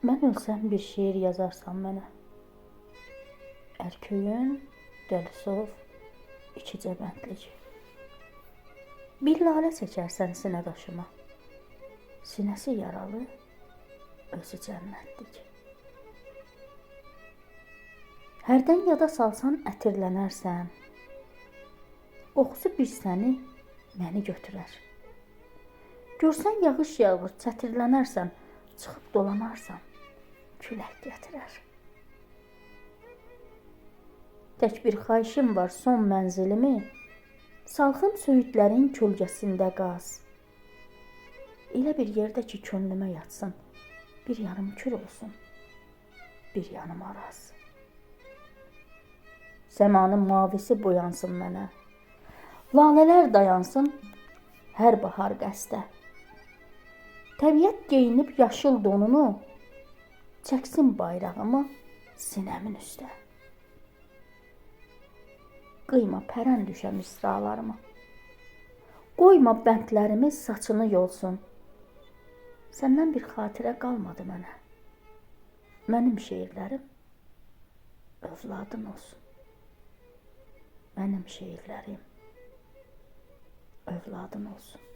Mən ölsəm bir şeir yazarsan mənə. Ərköyün, Dəlisov, İkicə bəndlik. Bir lalə çəkərsən sinə daşıma. Sinəsi yaralı, özü cənnətlik. Hərdən yada salsan ətirlənərsən. Qoxusu bir səni, məni götürər. Görsən yağış yağır, çətirlənərsən, çıxıb dolanarsan, külək gətirər. Tək bir xahişim var son mənzilimi, salxım söyüdlərin kölgəsində qaz. Elə bir yerdə ki, könlümə yatsın, bir yanım kür olsun, bir yanım araz. Səmanın mavisi boyansın mənə, lalələr dayansın hər bahar qəstə. Təbiət geyinib yaşıl donunu, çəksin bayrağımı sinəmin üstə. Qıyma pərən düşə misralarımı, qoyma bəndlərimiz saçını yolsun. Səndən bir xatirə qalmadı mənə, mənim şeirlərim övladın olsun. Mənim şeirlərim övladın olsun.